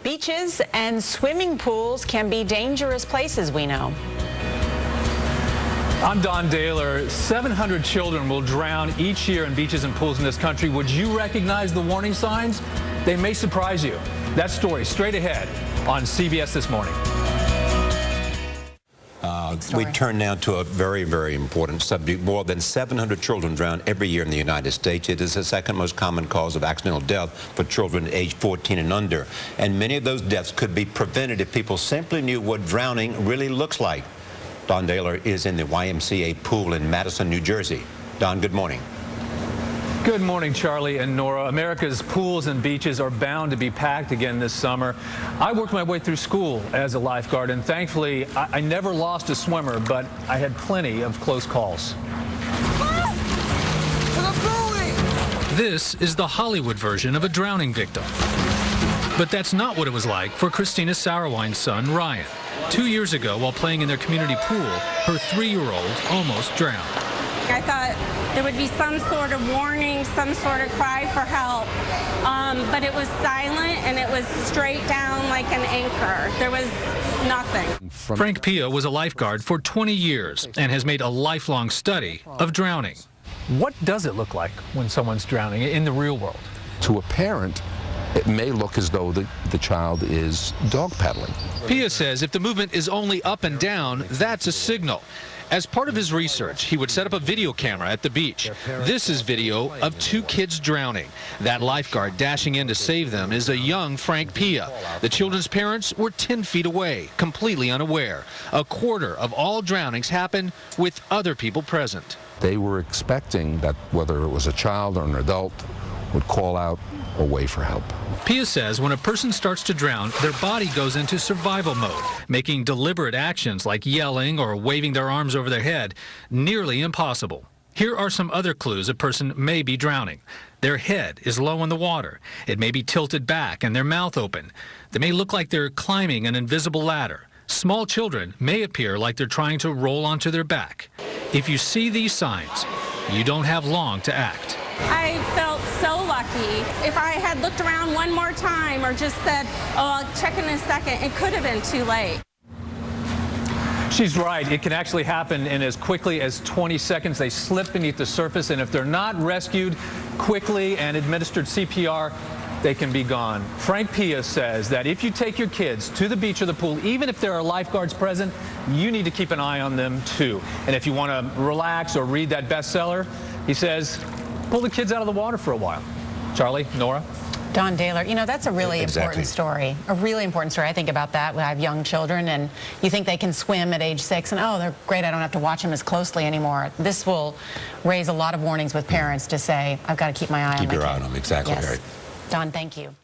Beaches and swimming pools can be dangerous places, we know. I'm Don Daler. 700 children will drown each year in beaches and pools in this country. Would you recognize the warning signs? They may surprise you. That story straight ahead on CBS This Morning. We turn now to a very, very important subject. More than 700 children drown every year in the United States. It is the second most common cause of accidental death for children aged 14 and under. And many of those deaths could be prevented if people simply knew what drowning really looks like. Don Daler is in the YMCA pool in Madison, New Jersey. Don, good morning. Good morning, Charlie and Nora. America's pools and beaches are bound to be packed again this summer. I worked my way through school as a lifeguard, and thankfully, I never lost a swimmer, but I had plenty of close calls. This is the Hollywood version of a drowning victim. But that's not what it was like for Christina Sauerwein's son, Ryan. 2 years ago, while playing in their community pool, her 3-year-old almost drowned. I thought there would be some sort of warning, some sort of cry for help, but it was silent and it was straight down like an anchor. There was nothing. Frank Pia was a lifeguard for 20 years and has made a lifelong study of drowning. What does it look like when someone's drowning in the real world? To a parent, it may look as though the child is dog paddling. Pia says if the movement is only up and down, that's a signal. As part of his research, he would set up a video camera at the beach. This is video of 2 kids drowning. That lifeguard dashing in to save them is a young Frank Pia. The children's parents were 10 feet away, completely unaware. A quarter of all drownings happen with other people present. They were expecting that whether it was a child or an adult would call out or wait for help. Pia says when a person starts to drown, their body goes into survival mode, making deliberate actions like yelling or waving their arms over their head nearly impossible. Here are some other clues a person may be drowning. Their head is low in the water. It may be tilted back and their mouth open. They may look like they're climbing an invisible ladder. Small children may appear like they're trying to roll onto their back. If you see these signs, you don't have long to act. I felt so lucky. If I had looked around one more time or just said, oh, I'll check in a second, it could have been too late. She's right. It can actually happen in as quickly as 20 seconds. They slip beneath the surface, and if they're not rescued quickly and administered CPR, they can be gone. Frank Pia says that if you take your kids to the beach or the pool, even if there are lifeguards present, you need to keep an eye on them too. And if you want to relax or read that bestseller, he says, pull the kids out of the water for a while. Charlie, Nora? Don Daler, you know, that's a really important story. A really important story. I think about that when I have young children and you think they can swim at age 6 and, oh, they're great, I don't have to watch them as closely anymore. This will raise a lot of warnings with parents to say, I've got to keep my eye on my kid. Keep your eye on them, exactly. Yes. Right. Don, thank you.